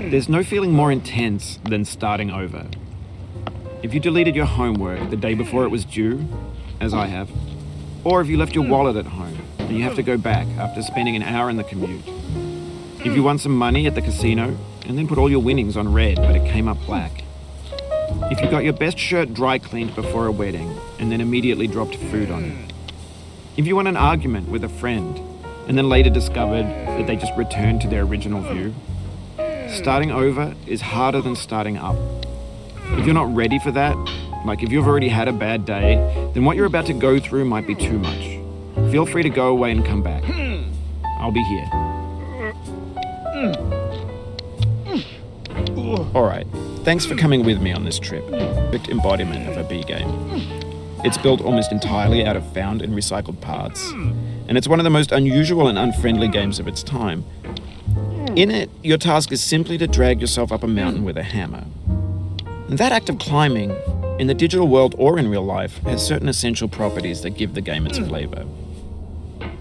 There's no feeling more intense than starting over. If you deleted your homework the day before it was due, as I have, or if you left your wallet at home and you have to go back after spending an hour in the commute. If you won some money at the casino and then put all your winnings on red but it came up black. If you got your best shirt dry cleaned before a wedding and then immediately dropped food on it. If you won an argument with a friend and then later discovered that they just returned to their original view. Starting over is harder than starting up. If you're not ready for that, like if you've already had a bad day, then what you're about to go through might be too much. Feel free to go away and come back. I'll be here. Alright, thanks for coming with me on this trip. Perfect embodiment of a B game. It's built almost entirely out of found and recycled parts, and it's one of the most unusual and unfriendly games of its time. In it, your task is simply to drag yourself up a mountain with a hammer. And that act of climbing, in the digital world or in real life, has certain essential properties that give the game its flavor.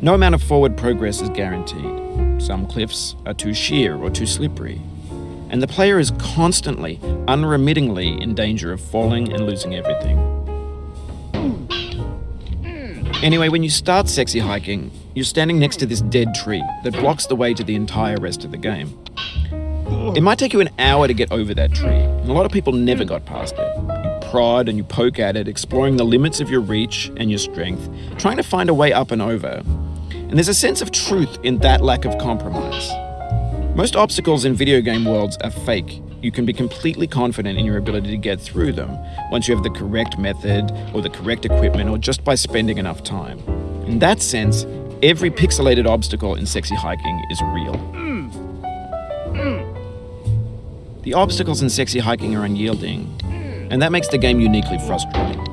No amount of forward progress is guaranteed. Some cliffs are too sheer or too slippery. And the player is constantly, unremittingly in danger of falling and losing everything. Anyway, when you start sexy hiking, you're standing next to this dead tree that blocks the way to the entire rest of the game. It might take you an hour to get over that tree, and a lot of people never got past it. You prod and you poke at it, exploring the limits of your reach and your strength, trying to find a way up and over. And there's a sense of truth in that lack of compromise. Most obstacles in video game worlds are fake. You can be completely confident in your ability to get through them once you have the correct method or the correct equipment or just by spending enough time. In that sense, every pixelated obstacle in sexy hiking is real. The obstacles in sexy hiking are unyielding, and that makes the game uniquely frustrating.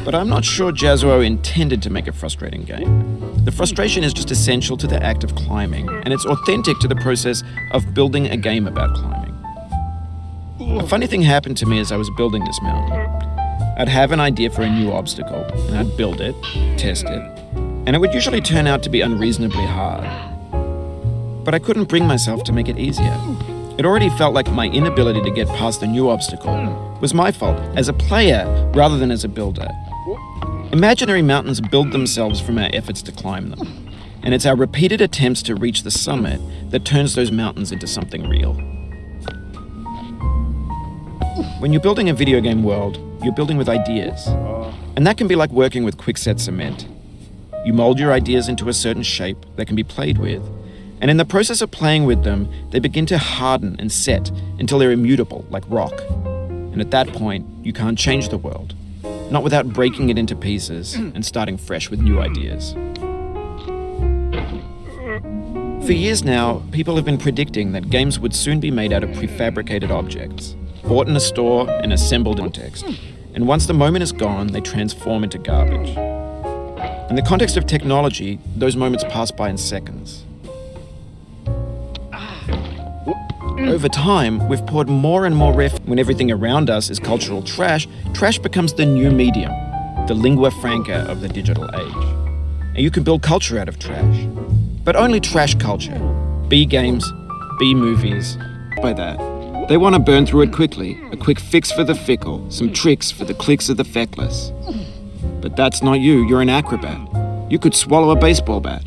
But I'm not sure Jazzuo intended to make a frustrating game. The frustration is just essential to the act of climbing, and it's authentic to the process of building a game about climbing. A funny thing happened to me as I was building this mountain. I'd have an idea for a new obstacle, and I'd build it, test it, and it would usually turn out to be unreasonably hard. But I couldn't bring myself to make it easier. It already felt like my inability to get past the new obstacle was my fault as a player rather than as a builder. Imaginary mountains build themselves from our efforts to climb them, and it's our repeated attempts to reach the summit that turns those mountains into something real. When you're building a video game world, you're building with ideas, and that can be like working with quickset cement. You mold your ideas into a certain shape that can be played with, and in the process of playing with them, they begin to harden and set until they're immutable, like rock. And at that point, you can't change the world, not without breaking it into pieces and starting fresh with new ideas. For years now, people have been predicting that games would soon be made out of prefabricated objects, bought in a store and assembled in context. And once the moment is gone, they transform into garbage. In the context of technology, those moments pass by in seconds. Over time, we've poured more and more when everything around us is cultural trash, trash becomes the new medium, the lingua franca of the digital age. And you can build culture out of trash. But only trash culture. B games, B movies. By that, they want to burn through it quickly, a quick fix for the fickle, some tricks for the clicks of the feckless. But that's not you, you're an acrobat. You could swallow a baseball bat.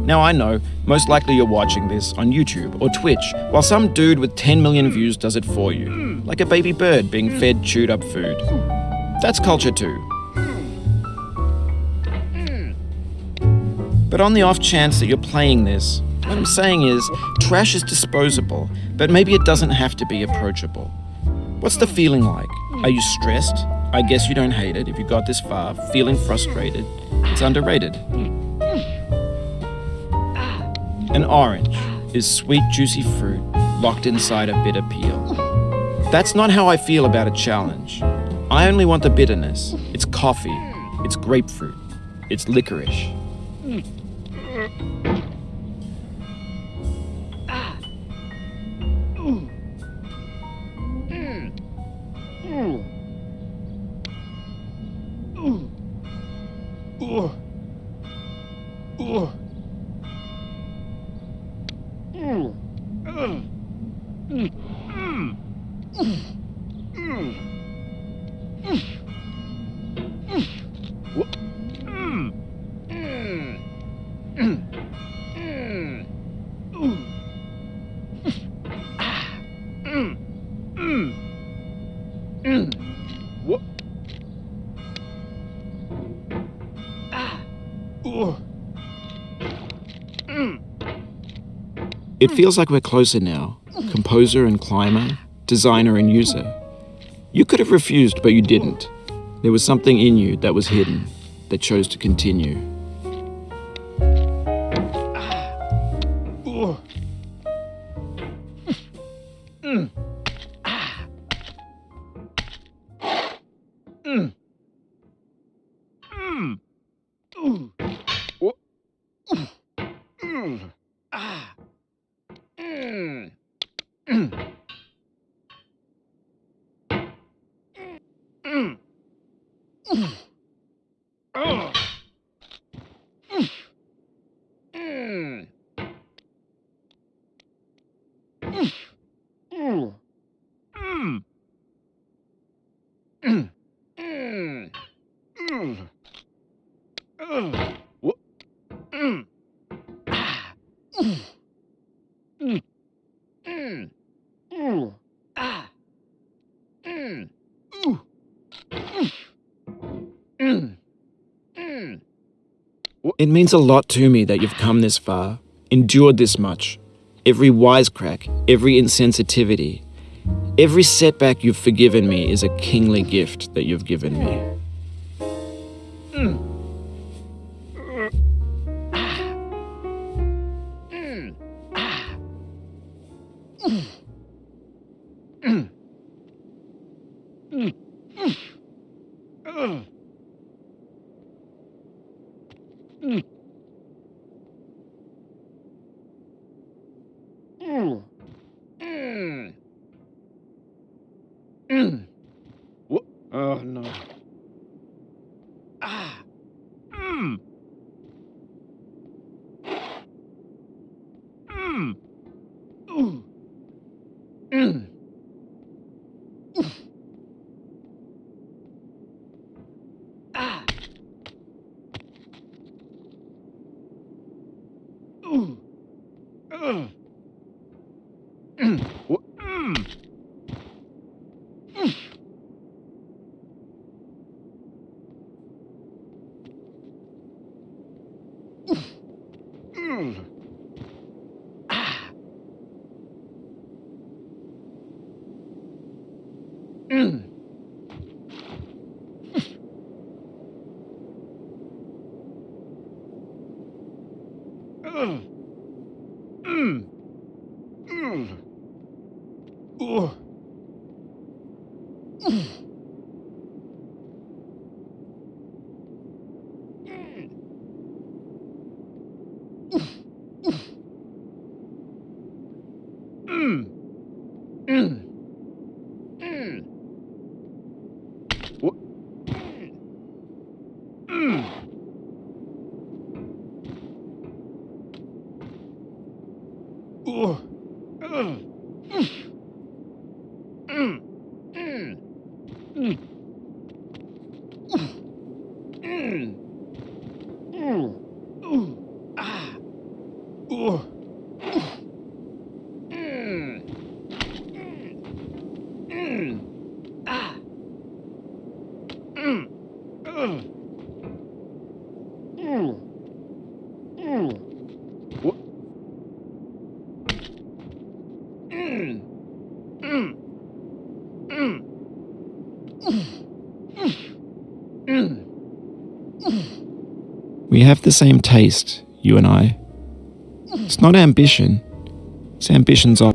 Now I know, most likely you're watching this on YouTube or Twitch, while some dude with 10 million views does it for you, like a baby bird being fed chewed up food. That's culture too. But on the off chance that you're playing this, what I'm saying is, trash is disposable, but maybe it doesn't have to be approachable. What's the feeling like? Are you stressed? I guess you don't hate it if you got this far, feeling frustrated. It's underrated. An orange is sweet, juicy fruit locked inside a bitter peel. That's not how I feel about a challenge. I only want the bitterness. It's coffee. It's grapefruit. It's licorice. It feels like we're closer now, composer and climber, designer and user. You could have refused, but you didn't. There was something in you that was hidden, that chose to continue. It means a lot to me that you've come this far, endured this much. Every wisecrack, every insensitivity, every setback you've forgiven me is a kingly gift that you've given me. Oh no. We have the same taste, you and I. It's not ambition. It's ambition's op.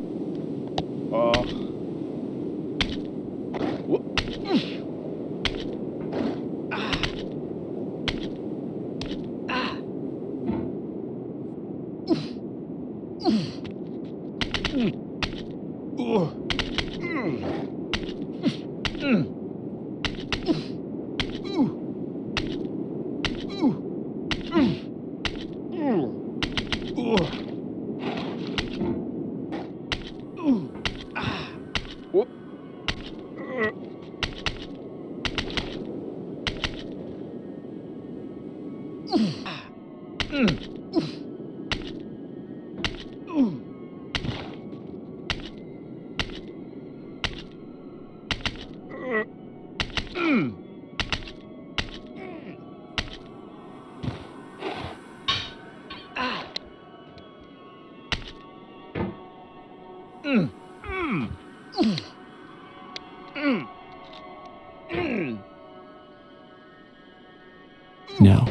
Now,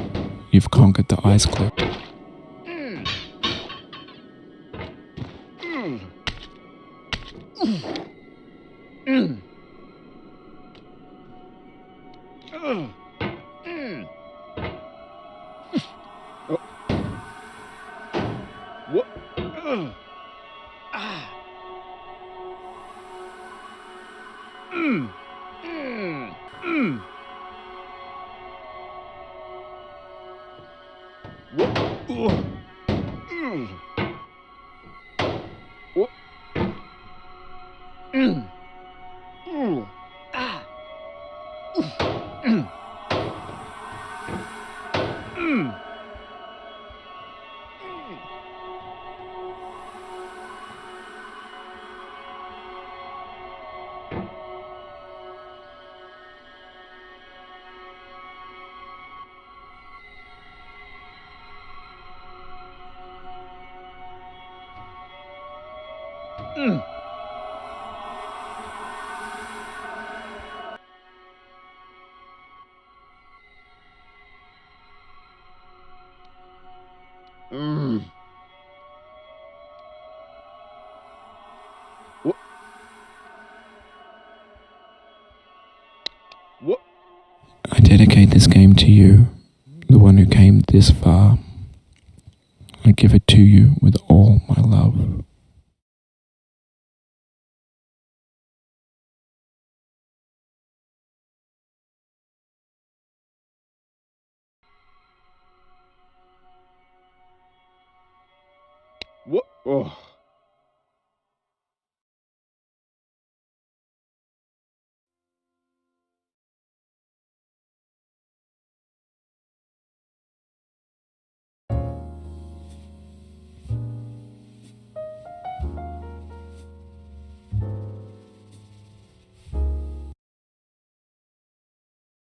you've conquered the ice cliff. I dedicate this game to you, the one who came this far. I give it to you with all my love. What? Oh.